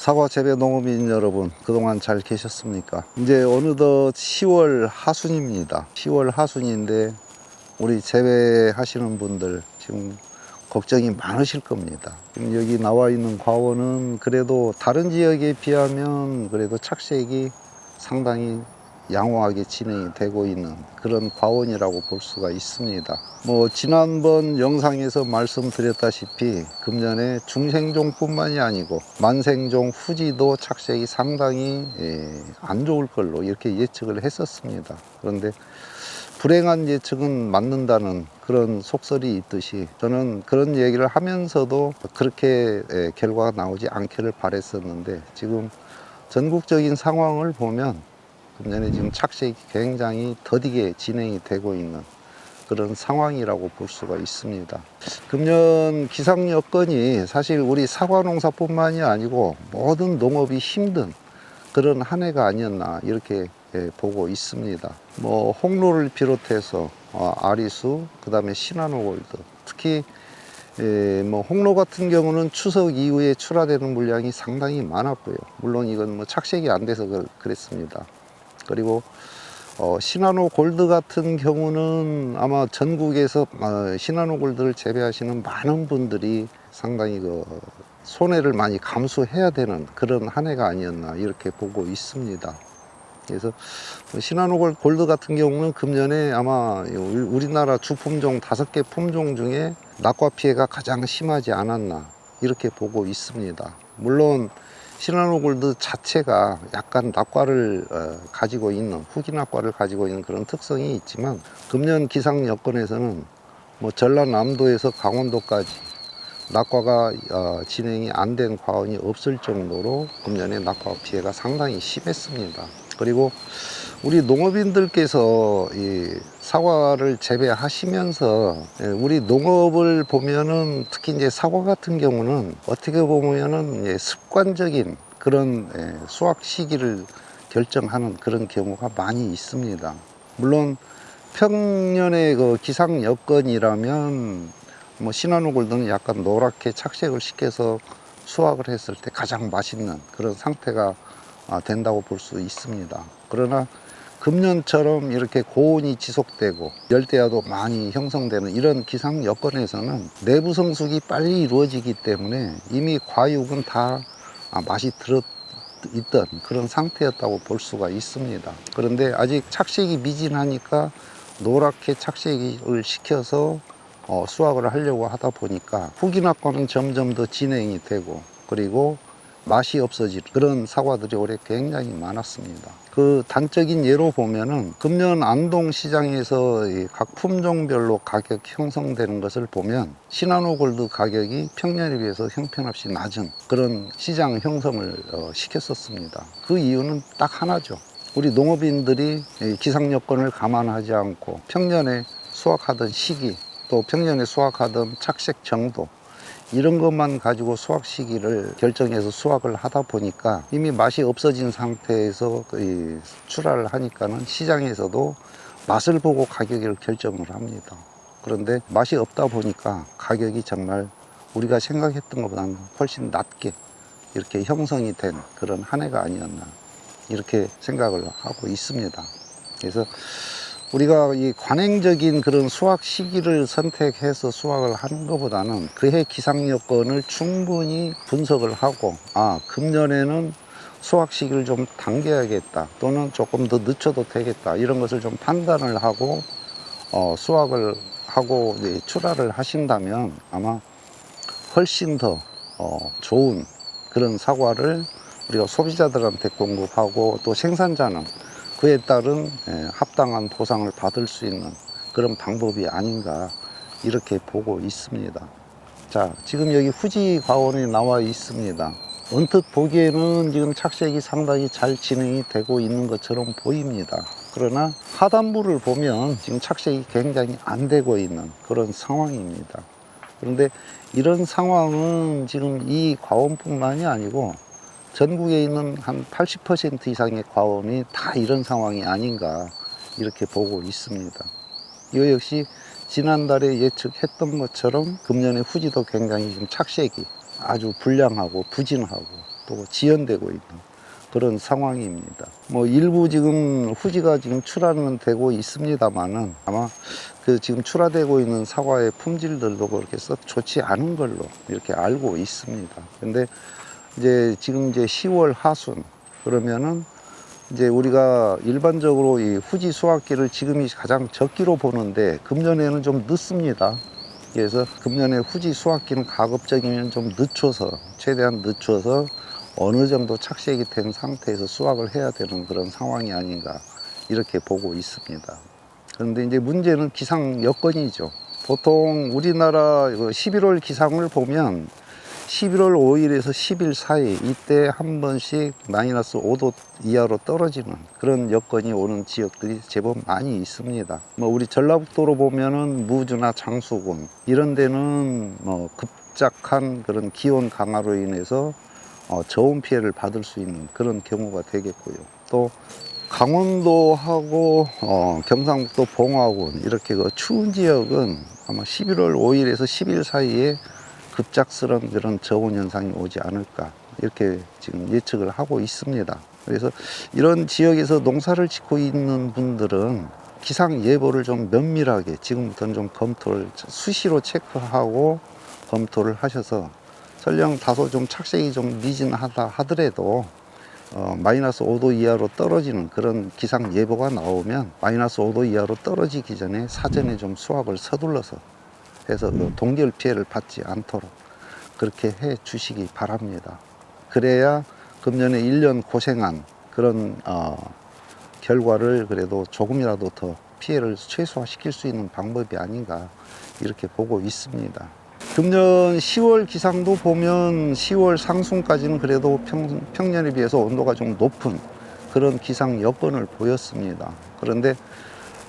사과 재배 농업인 여러분, 그동안 잘 계셨습니까? 이제 어느덧 10월 하순입니다. 10월 하순인데 우리 재배하시는 분들 지금 걱정이 많으실 겁니다. 지금 여기 나와 있는 과원은 그래도 다른 지역에 비하면 그래도 착색이 상당히 양호하게 진행이 되고 있는 그런 과원이라고 볼 수가 있습니다. 지난번 영상에서 말씀드렸다시피 금년에 중생종 뿐만이 아니고 만생종 후지도 착색이 상당히 안 좋을 걸로 이렇게 예측을 했었습니다. 그런데 불행한 예측은 맞는다는 그런 속설이 있듯이 저는 그런 얘기를 하면서도 그렇게 결과가 나오지 않기를 바랬었는데, 지금 전국적인 상황을 보면 금년에 지금 착색이 굉장히 더디게 진행이 되고 있는 그런 상황이라고 볼 수가 있습니다. 금년 기상 여건이 사실 우리 사과 농사뿐만이 아니고 모든 농업이 힘든 그런 한 해가 아니었나 이렇게 보고 있습니다. 홍로를 비롯해서 아리수, 그 다음에 시나노골드, 특히 홍로 같은 경우는 추석 이후에 출하되는 물량이 상당히 많았고요. 물론 이건 착색이 안 돼서 그랬습니다. 그리고 시나노 골드 같은 경우는 아마 전국에서 시나노 골드를 재배하시는 많은 분들이 상당히 손해를 많이 감수해야 되는 그런 한 해가 아니었나 이렇게 보고 있습니다. 그래서 시나노 골드 같은 경우는 금년에 아마 우리나라 주품종 5개 품종 중에 낙과 피해가 가장 심하지 않았나 이렇게 보고 있습니다. 물론 시나노 골드 자체가 약간 낙과를 가지고 있는, 후기 낙과를 가지고 있는 그런 특성이 있지만, 금년 기상 여건에서는 전라남도에서 강원도까지 낙과가 진행이 안 된 과원이 없을 정도로 금년에 낙과 피해가 상당히 심했습니다. 그리고 우리 농업인들께서 이 사과를 재배하시면서 우리 농업을 보면은 특히 이제 사과 같은 경우는 어떻게 보면은 습관적인 그런 수확 시기를 결정하는 그런 경우가 많이 있습니다. 물론 평년의 그 기상 여건이라면 시나노 골드는 약간 노랗게 착색을 시켜서 수확을 했을 때 가장 맛있는 그런 상태가 된다고 볼 수 있습니다. 그러나 금년처럼 이렇게 고온이 지속되고 열대야도 많이 형성되는 이런 기상 여건에서는 내부 성숙이 빨리 이루어지기 때문에 이미 과육은 다 맛이 들어있던 그런 상태였다고 볼 수가 있습니다. 그런데 아직 착색이 미진하니까 노랗게 착색을 시켜서 수확을 하려고 하다 보니까 후기 낙과는 점점 더 진행이 되고, 그리고 맛이 없어질 그런 사과들이 올해 굉장히 많았습니다. 그 단적인 예로 보면은 금년 안동 시장에서 각 품종별로 가격 형성되는 것을 보면 시나노 골드 가격이 평년에 비해서 형편없이 낮은 그런 시장 형성을 시켰었습니다. 그 이유는 딱 하나죠. 우리 농업인들이 기상 여건을 감안하지 않고 평년에 수확하던 시기, 또 평년에 수확하던 착색 정도, 이런 것만 가지고 수확 시기를 결정해서 수확을 하다 보니까 이미 맛이 없어진 상태에서 출하를 하니까는 시장에서도 맛을 보고 가격을 결정을 합니다. 그런데 맛이 없다 보니까 가격이 정말 우리가 생각했던 것보다는 훨씬 낮게 이렇게 형성이 된 그런 한 해가 아니었나 이렇게 생각을 하고 있습니다. 그래서 우리가 이 관행적인 그런 수확 시기를 선택해서 수확을 하는 것보다는 그해 기상 여건을 충분히 분석을 하고, 금년에는 수확 시기를 좀 당겨야겠다, 또는 조금 더 늦춰도 되겠다, 이런 것을 좀 판단을 하고 수확을 하고 출하를 하신다면 아마 훨씬 더 좋은 그런 사과를 우리가 소비자들한테 공급하고, 또 생산자는 그에 따른 합당한 보상을 받을 수 있는 그런 방법이 아닌가 이렇게 보고 있습니다. 자, 지금 여기 후지 과원에 나와 있습니다. 언뜻 보기에는 지금 착색이 상당히 잘 진행이 되고 있는 것처럼 보입니다. 그러나 하단부를 보면 지금 착색이 굉장히 안 되고 있는 그런 상황입니다. 그런데 이런 상황은 지금 이 과원뿐만이 아니고 전국에 있는 한 80% 이상의 과원이 다 이런 상황이 아닌가 이렇게 보고 있습니다. 이거 역시 지난달에 예측했던 것처럼 금년의 후지도 굉장히 지금 착색이 아주 불량하고 부진하고 또 지연되고 있는 그런 상황입니다. 뭐 일부 지금 후지가 지금 출하는 되고 있습니다만은 아마 그 지금 출하되고 있는 사과의 품질들도 그렇게 썩 좋지 않은 걸로 이렇게 알고 있습니다. 근데 이제 지금 이제 10월 하순 그러면은 이제 우리가 일반적으로 이 후지 수확기를 지금이 가장 적기로 보는데 금년에는 좀 늦습니다. 그래서 금년에 후지 수확기는 가급적이면 좀 늦춰서 최대한 늦춰서 어느 정도 착색이 된 상태에서 수확을 해야 되는 그런 상황이 아닌가 이렇게 보고 있습니다. 그런데 이제 문제는 기상 여건이죠. 보통 우리나라 11월 기상을 보면 11월 5일에서 10일 사이 이때 한 번씩 마이너스 5도 이하로 떨어지는 그런 여건이 오는 지역들이 제법 많이 있습니다. 뭐 우리 전라북도로 보면은 무주나 장수군 이런 데는 뭐 급작한 그런 기온 강화로 인해서 저온 피해를 받을 수 있는 그런 경우가 되겠고요. 또 강원도하고 경상북도 봉화군 이렇게 그 추운 지역은 아마 11월 5일에서 10일 사이에 급작스러운 그런 저온 현상이 오지 않을까 이렇게 지금 예측을 하고 있습니다. 그래서 이런 지역에서 농사를 짓고 있는 분들은 기상 예보를 좀 면밀하게 지금부터는 좀 검토를 수시로 체크하고 검토를 하셔서 설령 다소 좀 착색이 좀 미진하다 하더라도 마이너스 5도 이하로 떨어지는 그런 기상 예보가 나오면 마이너스 5도 이하로 떨어지기 전에 사전에 좀 수확을 서둘러서 해서 동결 피해를 받지 않도록 그렇게 해 주시기 바랍니다. 그래야 금년에 1년 고생한 그런 결과를 그래도 조금이라도 더 피해를 최소화시킬 수 있는 방법이 아닌가 이렇게 보고 있습니다. 금년 10월 기상도 보면 10월 상순까지는 그래도 평년에 비해서 온도가 좀 높은 그런 기상 여건을 보였습니다. 그런데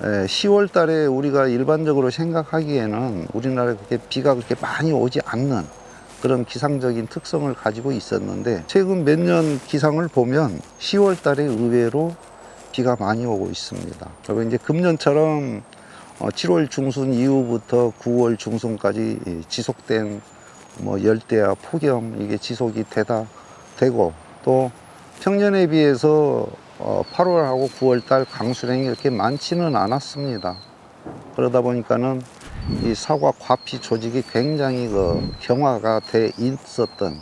10월 달에 우리가 일반적으로 생각하기에는 우리나라에 그렇게 비가 그렇게 많이 오지 않는 그런 기상적인 특성을 가지고 있었는데 최근 몇 년 기상을 보면 10월 달에 의외로 비가 많이 오고 있습니다. 그리고 이제 금년처럼 7월 중순 이후부터 9월 중순까지 지속된 뭐 열대야 폭염 이게 지속이 되고 또 평년에 비해서 8월하고 9월 달 강수량이 이렇게 많지는 않았습니다. 그러다 보니까는 이 사과 과피 조직이 굉장히 경화가 돼 있었던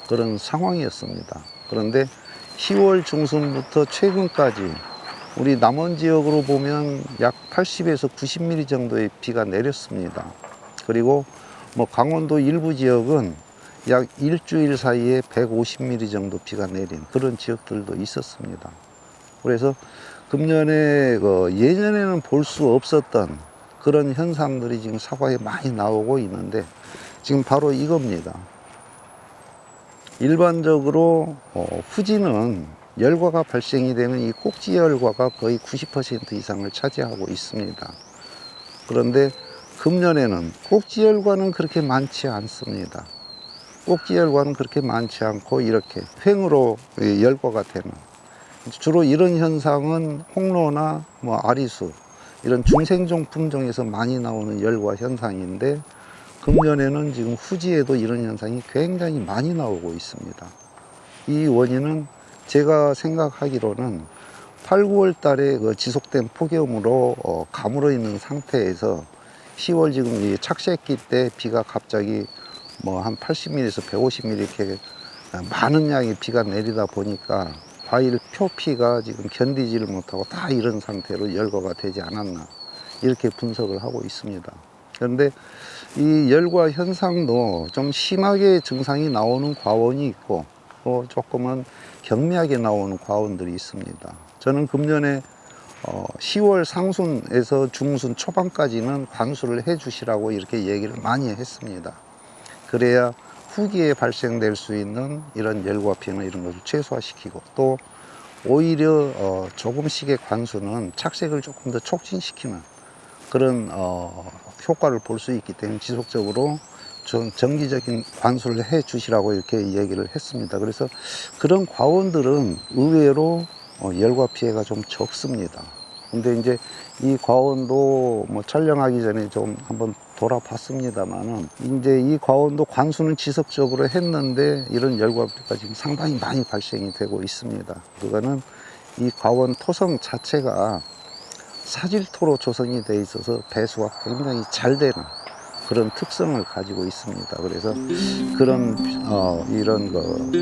그런 상황이었습니다. 그런데 10월 중순부터 최근까지 우리 남원 지역으로 보면 약 80에서 90mm 정도의 비가 내렸습니다. 그리고 뭐 강원도 일부 지역은 약 일주일 사이에 150mm 정도 비가 내린 그런 지역들도 있었습니다. 그래서 금년에 예전에는 볼 수 없었던 그런 현상들이 지금 사과에 많이 나오고 있는데 지금 바로 이겁니다. 일반적으로 후지는 열과가 발생이 되면 이 꼭지 열과가 거의 90% 이상을 차지하고 있습니다. 그런데 금년에는 꼭지 열과는 그렇게 많지 않습니다. 꼭지 열과는 그렇게 많지 않고 이렇게 횡으로 열과가 되는 주로 이런 현상은 홍로나 뭐 아리수 이런 중생종 품종에서 많이 나오는 열과 현상인데 금년에는 지금 후지에도 이런 현상이 굉장히 많이 나오고 있습니다. 이 원인은 제가 생각하기로는 8, 9월 달에 지속된 폭염으로 가물어 있는 상태에서 10월 지금 이 착색기 때 비가 갑자기 뭐 한 80mm에서 150mm 이렇게 많은 양의 비가 내리다 보니까 과일 표피가 지금 견디지를 못하고 다 이런 상태로 열과가 되지 않았나 이렇게 분석을 하고 있습니다. 그런데 이 열과 현상도 좀 심하게 증상이 나오는 과원이 있고 또 조금은 경미하게 나오는 과원들이 있습니다. 저는 금년에 10월 상순에서 중순 초반까지는 관수를 해 주시라고 이렇게 얘기를 많이 했습니다. 그래야 후기에 발생될 수 있는 이런 열과 피해나 이런 것을 최소화시키고 또 오히려 조금씩의 관수는 착색을 조금 더 촉진시키는 그런 효과를 볼 수 있기 때문에 지속적으로 정기적인 관수를 해 주시라고 이렇게 얘기를 했습니다. 그래서 그런 과원들은 의외로 열과 피해가 좀 적습니다. 근데 이제 이 과원도 뭐 촬영하기 전에 좀 한번 돌아봤습니다만은 이제 이 과원도 관수는 지속적으로 했는데 이런 열과비가 지금 상당히 많이 발생이 되고 있습니다. 그거는 이 과원 토성 자체가 사질토로 조성이 돼 있어서 배수가 굉장히 잘 되는 그런 특성을 가지고 있습니다. 그래서 그런 이런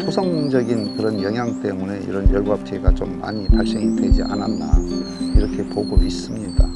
토성적인 그런 영향 때문에 이런 열과 피해가 좀 많이 발생이 되지 않았나 이렇게 보고 있습니다.